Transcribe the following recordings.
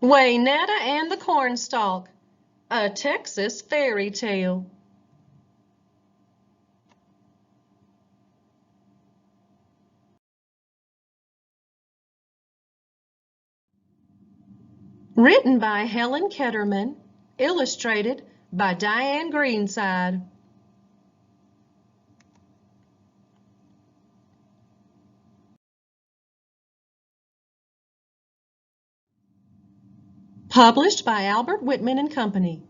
Waynetta and the Cornstalk, a Texas fairy tale. Written by Helen Ketteman, illustrated by Diane Greenseid. Published by Albert Whitman and Company.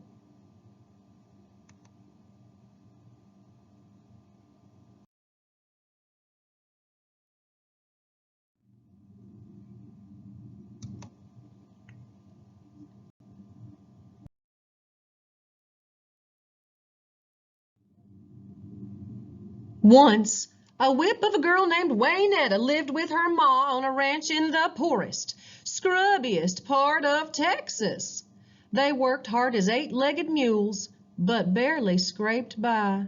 Once, a whip of a girl named Waynetta lived with her ma on a ranch in the poorest, scrubbiest part of Texas. They worked hard as eight-legged mules, but barely scraped by.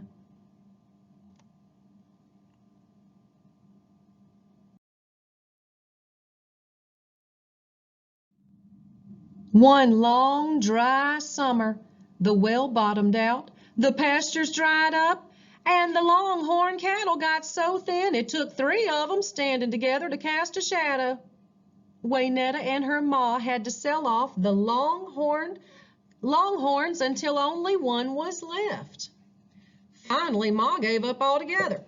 One long, dry summer, the well bottomed out, the pastures dried up, and the longhorn cattle got so thin it took three of them standing together to cast a shadow. Waynetta and her ma had to sell off the longhorns until only one was left. Finally, ma gave up altogether.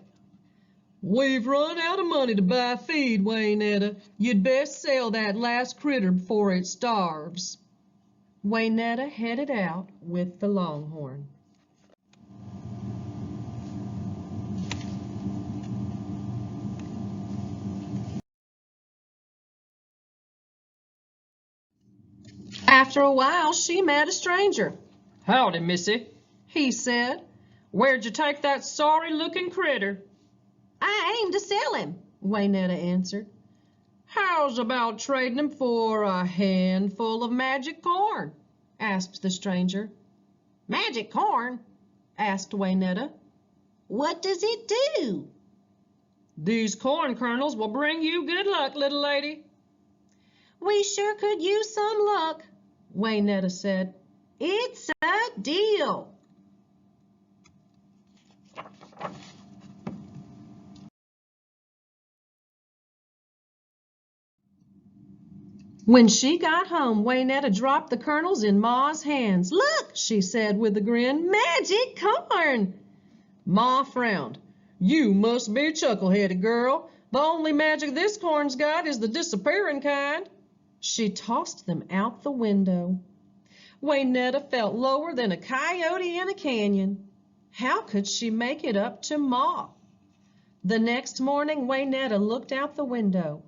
"We've run out of money to buy feed, Waynetta. You'd best sell that last critter before it starves." Waynetta headed out with the longhorn. After a while, she met a stranger. "Howdy, missy," he said. "Where'd you take that sorry-looking critter?" "I aim to sell him," Waynetta answered. "How's about trading him for a handful of magic corn?" asked the stranger. "Magic corn?" asked Waynetta. "What does it do?" "These corn kernels will bring you good luck, little lady." "We sure could use some luck," Waynetta said. "It's a deal." When she got home, Waynetta dropped the kernels in Ma's hands. "Look," she said with a grin, "magic corn." Ma frowned. "You must be a chuckle-headed girl. The only magic this corn's got is the disappearing kind." She tossed them out the window. Waynetta felt lower than a coyote in a canyon. How could she make it up to Ma? The next morning, Waynetta looked out the window.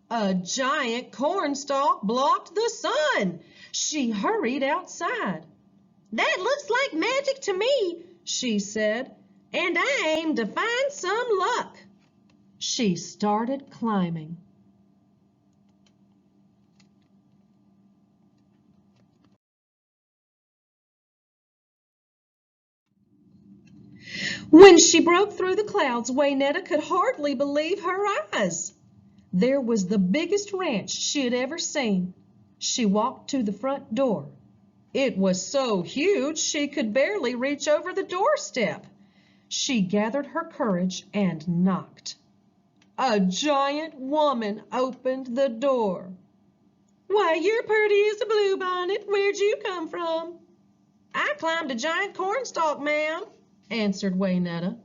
A giant cornstalk blocked the sun. She hurried outside. "That looks like magic to me," she said, "and I aim to find some luck." She started climbing. When she broke through the clouds, Waynetta could hardly believe her eyes. There was the biggest ranch she had ever seen. She walked to the front door. It was so huge she could barely reach over the doorstep. She gathered her courage and knocked. A giant woman opened the door. "Why, you're pretty as a bluebonnet. Where'd you come from?" "I climbed a giant cornstalk, ma'am," answered Waynetta.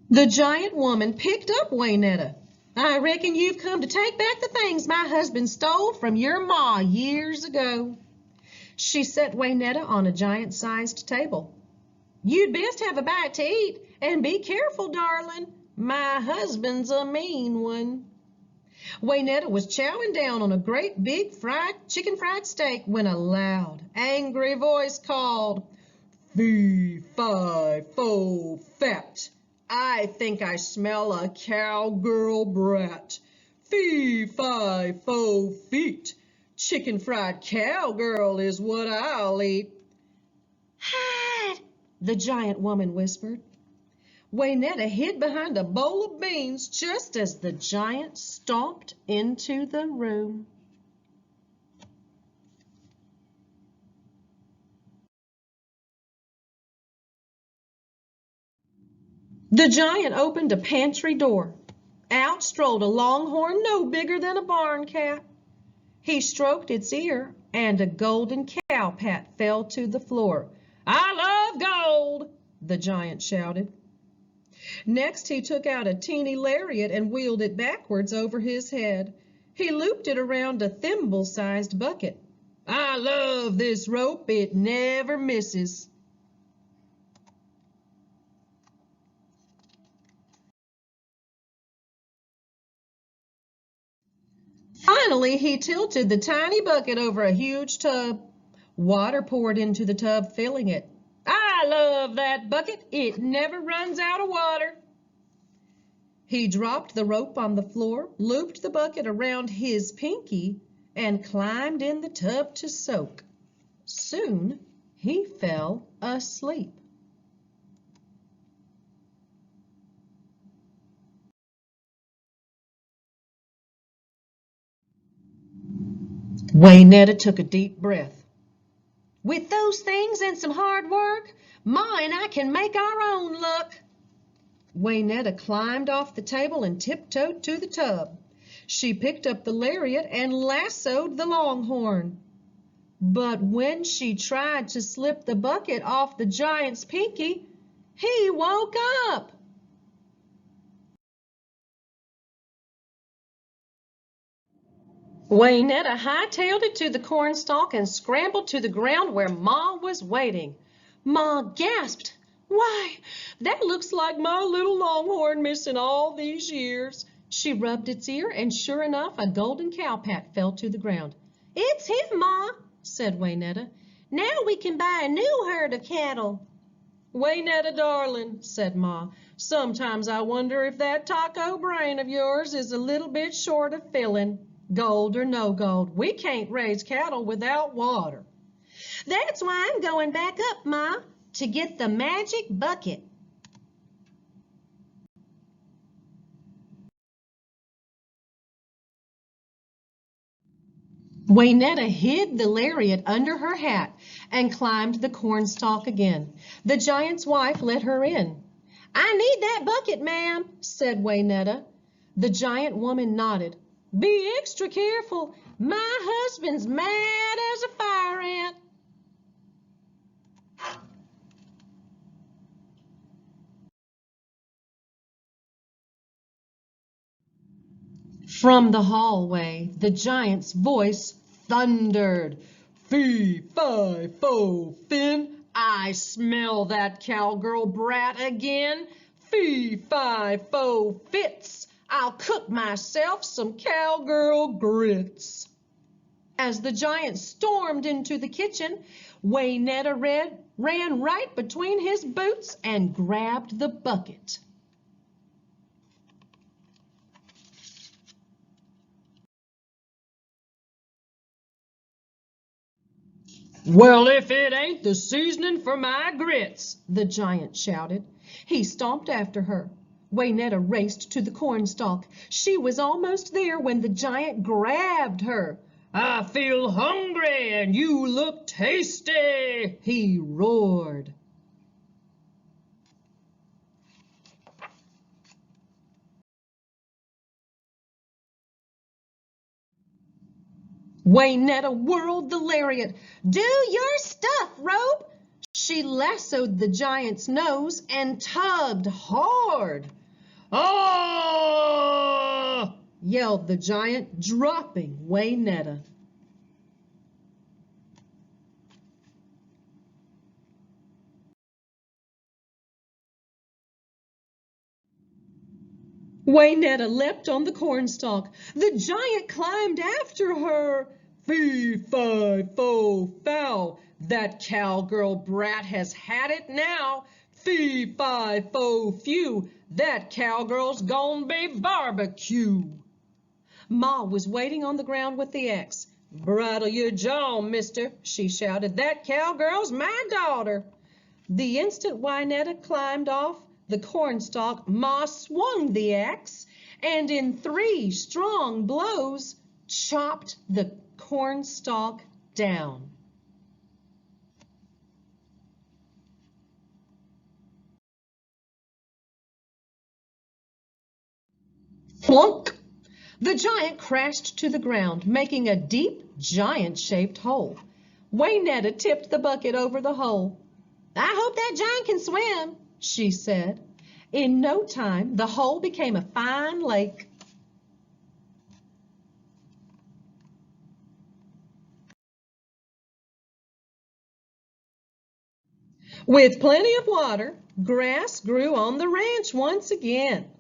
The giant woman picked up Waynetta. "I reckon you've come to take back the things my husband stole from your ma years ago." She set Waynetta on a giant-sized table. "You'd best have a bite to eat, and be careful, darling. My husband's a mean one." Waynetta was chowing down on a great big chicken fried steak when a loud, angry voice called, "Fee, fi, fo, fat. I think I smell a cowgirl brat. Fee, fi, fo, feet. Chicken fried cowgirl is what I'll eat." "Hide," the giant woman whispered. Waynetta hid behind a bowl of beans just as the giant stomped into the room. The giant opened a pantry door. Out strolled a longhorn no bigger than a barn cat. He stroked its ear, and a golden cow pat fell to the floor. "I love gold," the giant shouted. Next, he took out a teeny lariat and wheeled it backwards over his head. He looped it around a thimble-sized bucket. "I love this rope. It never misses." Finally, he tilted the tiny bucket over a huge tub. Water poured into the tub, filling it. "I love that bucket. It never runs out of water." He dropped the rope on the floor, looped the bucket around his pinky, and climbed in the tub to soak. Soon, he fell asleep. Waynetta took a deep breath. "With those things and some hard work, Ma and I can make our own luck." Waynetta climbed off the table and tiptoed to the tub. She picked up the lariat and lassoed the longhorn. But when she tried to slip the bucket off the giant's pinky, he woke up. Waynetta hightailed it to the cornstalk and scrambled to the ground where Ma was waiting. Ma gasped. "Why, that looks like my little longhorn missing all these years." She rubbed its ear, and sure enough, a golden cowpat fell to the ground. "It's him, Ma," said Waynetta. "Now we can buy a new herd of cattle." "Waynetta, darling," said Ma, "sometimes I wonder if that taco brain of yours is a little bit short of filling. Gold or no gold, we can't raise cattle without water." "That's why I'm going back up, Ma, to get the magic bucket." Waynetta hid the lariat under her hat and climbed the cornstalk again. The giant's wife let her in. "I need that bucket, ma'am," said Waynetta. The giant woman nodded. "Be extra careful. My husband's mad as a fire ant." From the hallway, the giant's voice thundered. "Fee, fi, fo, fin, I smell that cowgirl brat again. Fee, fi, fo, fits, I'll cook myself some cowgirl grits." As the giant stormed into the kitchen, Waynetta ran right between his boots and grabbed the bucket. "Well, if it ain't the seasoning for my grits," the giant shouted. He stomped after her. Waynetta raced to the cornstalk. She was almost there when the giant grabbed her. "I feel hungry and you look tasty," he roared. Waynetta whirled the lariat. "Do your stuff, rope!" She lassoed the giant's nose and tugged hard. "Ah!" yelled the giant, dropping Waynetta. Waynetta leapt on the cornstalk. The giant climbed after her. "Fee, fi, fo, fow, that cowgirl brat has had it now. Fee, fi, fo, few, that cowgirl's gonna be barbecue." Ma was waiting on the ground with the axe. "Bridle your jaw, mister," she shouted. "That cowgirl's my daughter." The instant Waynetta climbed off, the cornstalk, Ma swung the axe and in 3 strong blows chopped the cornstalk down. Flunk! The giant crashed to the ground, making a deep, giant-shaped hole. Waynetta tipped the bucket over the hole. "I hope that giant can swim," she said. In no time, the hole became a fine lake. With plenty of water, grass grew on the ranch once again.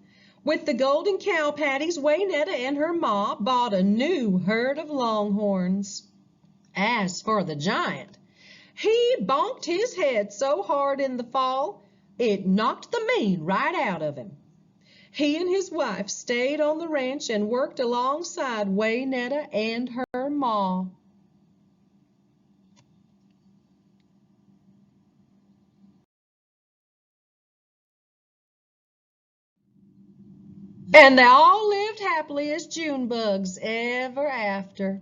With the golden cow patties, Waynetta and her ma bought a new herd of longhorns. As for the giant, he bonked his head so hard in the fall, it knocked the mane right out of him. He and his wife stayed on the ranch and worked alongside Waynetta and her ma. And they all lived happily as June bugs ever after.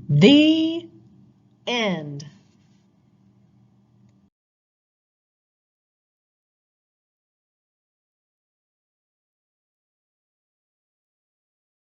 The end.